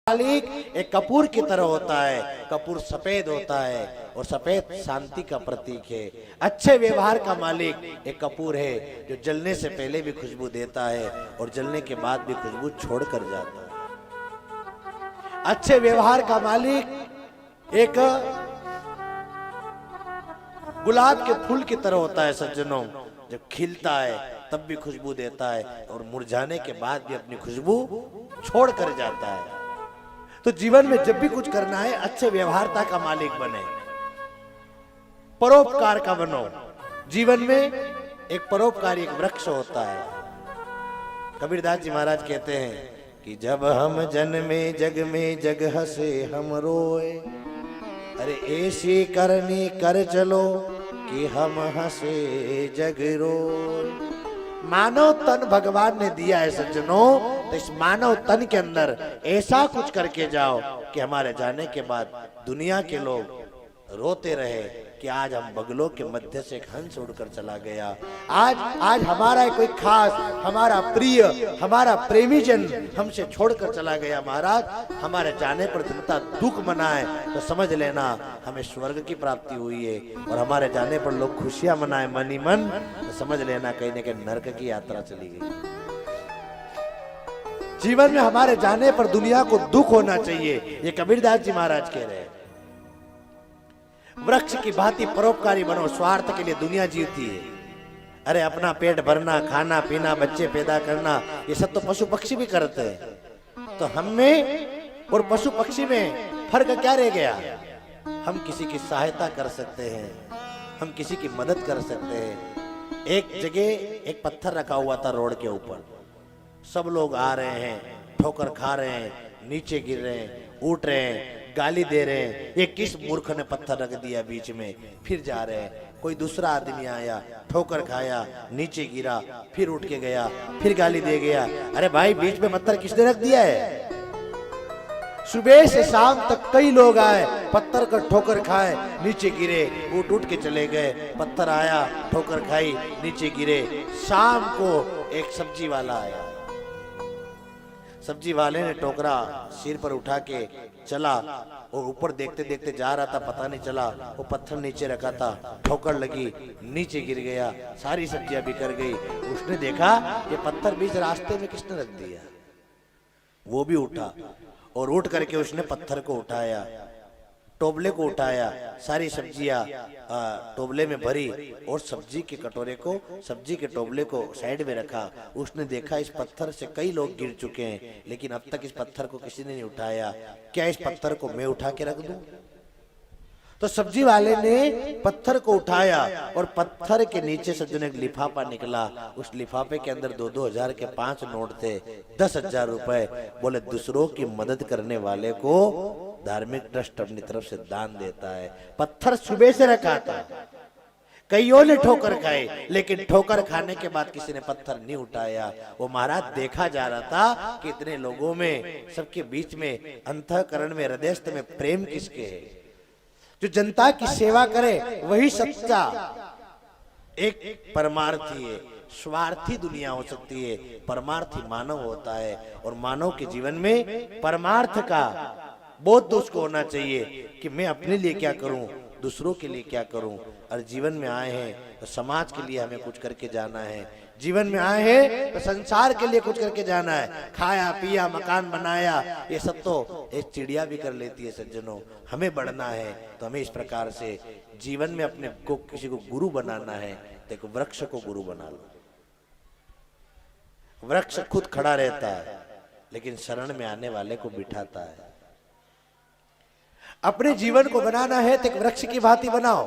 मालिक एक कपूर की तरह होता है। कपूर सफेद होता है और सफेद शांति का प्रतीक है। अच्छे व्यवहार का मालिक एक कपूर है जो जलने से पहले भी खुशबू देता है और जलने के बाद भी खुशबू छोड़ कर जाता है। अच्छे व्यवहार का मालिक एक गुलाब के फूल की तरह होता है सज्जनों, जब खिलता है तब भी खुशबू देता है और मुरझाने के बाद भी अपनी खुशबू छोड़ कर जाता है। तो जीवन में जब भी कुछ करना है अच्छे व्यवहारता का मालिक बने, परोपकार का बनो। जीवन में एक परोपकारी एक वृक्ष होता है। कबीरदास जी महाराज कहते हैं कि जब हम जन्मे जग में जग हंसे हम रोए, अरे ऐसी करनी कर चलो कि हम हंसे जग रोए। मानव तन भगवान ने दिया है सज्जनों, तो इस मानव तन के अंदर ऐसा कुछ करके जाओ कि हमारे जाने के बाद दुनिया के लोग रोते रहे कि आज हम बगलों के मध्य से एक हंस उड़कर चला गया। आज हमारा कोई खास, हमारा प्रिय, हमारा प्रेमी जन हमसे छोड़कर चला गया। महाराज हमारे जाने पर जनता दुख मनाए तो समझ लेना हमें स्वर्ग की प्राप्ति हुई है, और हमारे जाने पर लोग खुशियां मनाए मन ही मन तो समझ लेना कहीं न कहीं नरक की यात्रा चली गई। जीवन में हमारे जाने पर दुनिया को दुख होना चाहिए, ये कबीरदास जी महाराज कह रहे हैं। वृक्ष की भांति परोपकारी बनो। स्वार्थ के लिए दुनिया जीती है। अरे अपना पेट भरना, खाना पीना, बच्चे पैदा करना, ये सब तो पशु पक्षी भी करते हैं। तो हम में और पशु पक्षी में फर्क क्या रह गया? हम किसी की सहायता कर सकते हैं, हम किसी की मदद कर सकते हैं। एक जगह एक पत्थर रखा हुआ था रोड के ऊपर, सब लोग आ रहे हैं, ठोकर खा रहे हैं, नीचे गिर रहे हैं, उठ रहे हैं, गाली दे रहे हैं। ये किस मूर्ख ने पत्थर रख दिया बीच में, फिर जा रहे हैं। कोई दूसरा आदमी आया, ठोकर खाया, नीचे गिरा, फिर उठ के गया, फिर गाली दे गया। अरे भाई बीच में पत्थर किसने रख दिया है? सुबह से शाम तक कई लोग आए, पत्थर का ठोकर खाए, नीचे गिरे, उठ के चले गए। पत्थर आया, ठोकर खाई, नीचे गिरे। शाम को एक सब्जी वाला आया, सब्जी वाले ने टोकरा सिर पर उठा के चला और ऊपर देखते देखते जा रहा था, पता नहीं चला वो पत्थर नीचे रखा था, ठोकर लगी, नीचे गिर गया, सारी सब्जियां बिखर गई। उसने देखा ये पत्थर बीच रास्ते में किसने रख दिया। वो भी उठा और उठ करके उसने पत्थर को उठाया, टोबले को उठाया, सारी सब्जियां टोबले में भरी और सब्जी के कटोरे को, सब्जी के टोबले को साइड में रखा। उसने देखा इस पत्थर से कई लोग गिर चुके हैं, लेकिन अब तक इस पत्थर को किसी ने नहीं उठाया। क्या इस पत्थर को मैं उठा के रख दूं? तो सब्जी वाले ने पत्थर को उठाया और पत्थर के नीचे से जो एक लिफाफा निकला, उस लिफाफे के अंदर 2-2 हजार के 5 नोट थे, 10,000 रुपए। बोले दूसरों की मदद करने वाले को धार्मिक ट्रस्ट अपनी तरफ से दान देता है। पत्थर सुबह से रखा था, कईयों ने ठोकर खाए, लेकिन ठोकर खाने के बाद किसी ने पत्थर नहीं उठाया। वो महाराज देखा जा रहा था कि इतने लोगों में, सबके बीच में, अंतःकरण में, हृदयस्थ में प्रेम किसके है? जो जनता की सेवा करे वही सच्चा एक परमार्थी है। स्वार्थी दुनिया हो सकती है, परमार्थी मानव होता है। और मानव के जीवन में परमार्थ का बोध तो उसको होना चाहिए कि मैं अपने लिए क्या करूं, दूसरों के लिए क्या करूं। और जीवन में आए हैं तो समाज के लिए हमें कुछ करके जाना है। जीवन में आए हैं तो संसार के लिए कुछ करके जाना है। खाया पिया, मकान बनाया, ये सब तो एक चिड़िया भी कर लेती है सज्जनों। हमें बढ़ना है तो हमें इस प्रकार से जीवन में अपने को, किसी को गुरु बनाना है तो एक वृक्ष को गुरु बना लो। वृक्ष खुद खड़ा रहता है लेकिन शरण में आने वाले को बिठाता है। अपने जीवन को बनाना है तो एक वृक्ष की भांति बनाओ।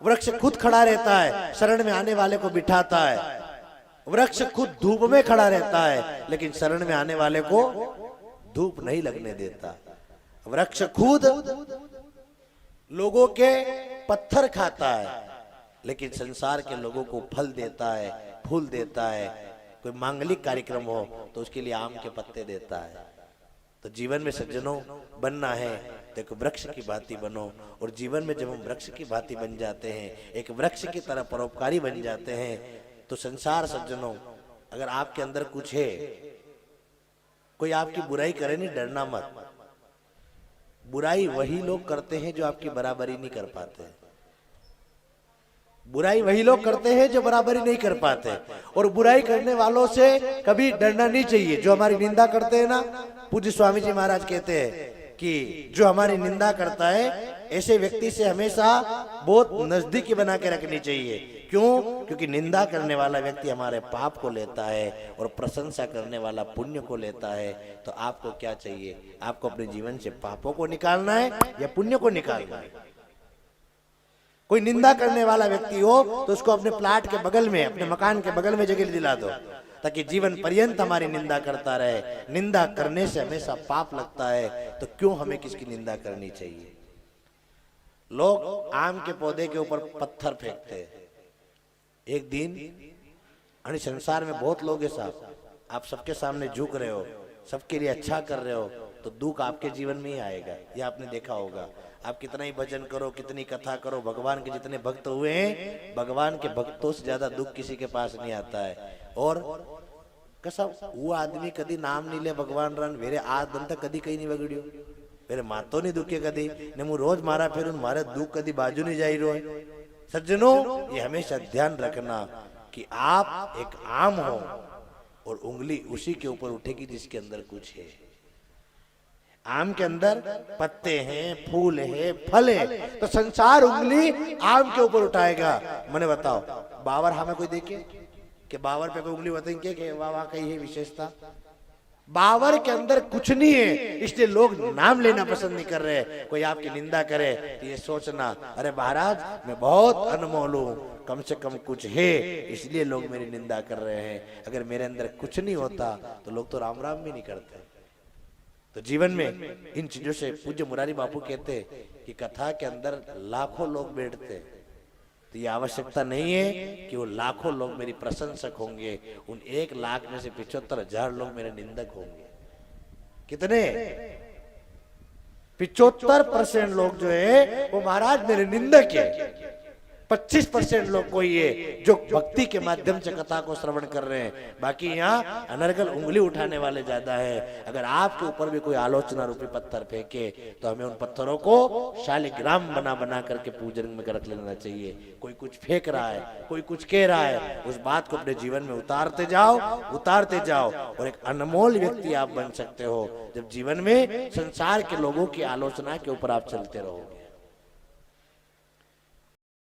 वृक्ष खुद खड़ा रहता है, शरण में आने वाले को बिठाता है। वृक्ष खुद धूप में खड़ा रहता है लेकिन शरण में आने वाले को धूप नहीं लगने देता। वृक्ष खुद लोगों के पत्थर खाता है लेकिन संसार के लोगों को फल देता है, फूल देता है। कोई मांगलिक कार्यक्रम हो तो उसके लिए आम के पत्ते देता है। तो जीवन में सज्जनों बनना है तो एक वृक्ष की भांति बनो। और जीवन में जब हम वृक्ष की भांति बन जाते हैं, एक वृक्ष की तरह परोपकारी बन जाते हैं, तो संसार सज्जनों, अगर आपके अंदर कुछ है, कोई आपकी बुराई करे नहीं, डरना मत। बुराई वही लोग करते हैं जो आपकी बराबरी नहीं कर पाते। बुराई वही लोग करते हैं जो बराबरी नहीं कर पाते। और बुराई करने वालों से कभी डरना नहीं चाहिए। जो हमारी निंदा करते हैं ना, पूज्य स्वामी जी महाराज कहते हैं कि जो हमारी निंदा करता है ऐसे व्यक्ति से हमेशा बहुत नजदीकी बना के रखनी चाहिए। क्यों? क्योंकि निंदा करने वाला व्यक्ति हमारे पाप को लेता है और प्रशंसा करने वाला पुण्य को लेता है। तो आपको क्या चाहिए? आपको अपने जीवन से पापों को निकालना है या पुण्य को निकालना है? कोई निंदा करने वाला व्यक्ति हो तो उसको अपने प्लाट के बगल में, अपने मकान के बगल में जगह दिला दो, ताकि जीवन पर्यंत हमारी निंदा करता रहे। निंदा करने से हमेशा पाप लगता है, तो क्यों हमें किसकी निंदा करनी चाहिए? लोग आम के पौधे के ऊपर पत्थर फेंकते हैं। एक दिन संसार में बहुत लोग हैं साहब, आप सबके सामने झुक रहे हो, सबके लिए अच्छा कर रहे हो, तो दुख आपके जीवन में ही आएगा। यह आपने देखा होगा। आप कितना ही भजन करो, कितनी कथा करो, भगवान के जितने भक्त हुए हैं, भगवान के भक्तों से ज्यादा दुख किसी के पास नहीं आता है। और कसम, वो आदमी कभी नाम नहीं ले भगवान रन मेरे आज दिन तक कभी कहीं नहीं बगड़ियो, मेरे मातो नहीं दुखे कभी ने, मु रोज मारा फिर मारे दुख कभी बाजू नहीं जाई रहो। सज्जनों, ये हमेशा ध्यान रखना कि आप एक आम हो और उंगली उसी के ऊपर उठेगी जिसके अंदर कुछ है। आम के अंदर पत्ते हैं, फूल है, फल है, तो संसार उंगली आम के ऊपर उठाएगा। मैंने बताओ, बावर हमें कोई देखे कि बावर पे कोई उंगली बताएंगे कि वाह वाह कही है विशेषता? बावर के अंदर कुछ नहीं है, इसलिए लोग नाम लेना पसंद नहीं कर रहे। कोई आपकी निंदा करे तो ये सोचना, अरे महाराज मैं बहुत अनमोल हूँ, कम से कम कुछ है इसलिए लोग मेरी निंदा कर रहे हैं। अगर मेरे अंदर कुछ नहीं होता तो लोग तो राम राम भी नहीं करते। तो जीवन में इन चीजों से पूज्य मुरारी बापू कहते कि कथा के अंदर लाखों लोग बैठते, तो ये आवश्यकता नहीं है कि वो लाखों लोग मेरी प्रशंसक होंगे। उन 1 लाख में से 75,000 लोग मेरे निंदक होंगे। कितने? 75% लोग जो है वो महाराज मेरे निंदक है। 25% लोग कोई है जो भक्ति के माध्यम से कथा को श्रवण कर रहे हैं। बाकी यहाँ अनर्गल उंगली उठाने वाले ज्यादा है। अगर आपके ऊपर भी कोई आलोचना रूपी पत्थर फेंके तो हमें उन पत्थरों को शालिग्राम बना बना करके पूजन में रख लेना चाहिए। कोई कुछ फेंक रहा है, कोई कुछ कह रहा है, उस बात को अपने जीवन में उतारते जाओ और एक अनमोल व्यक्ति आप बन सकते हो जब जीवन में संसार के लोगों की आलोचना के ऊपर आप चलते रहोगे।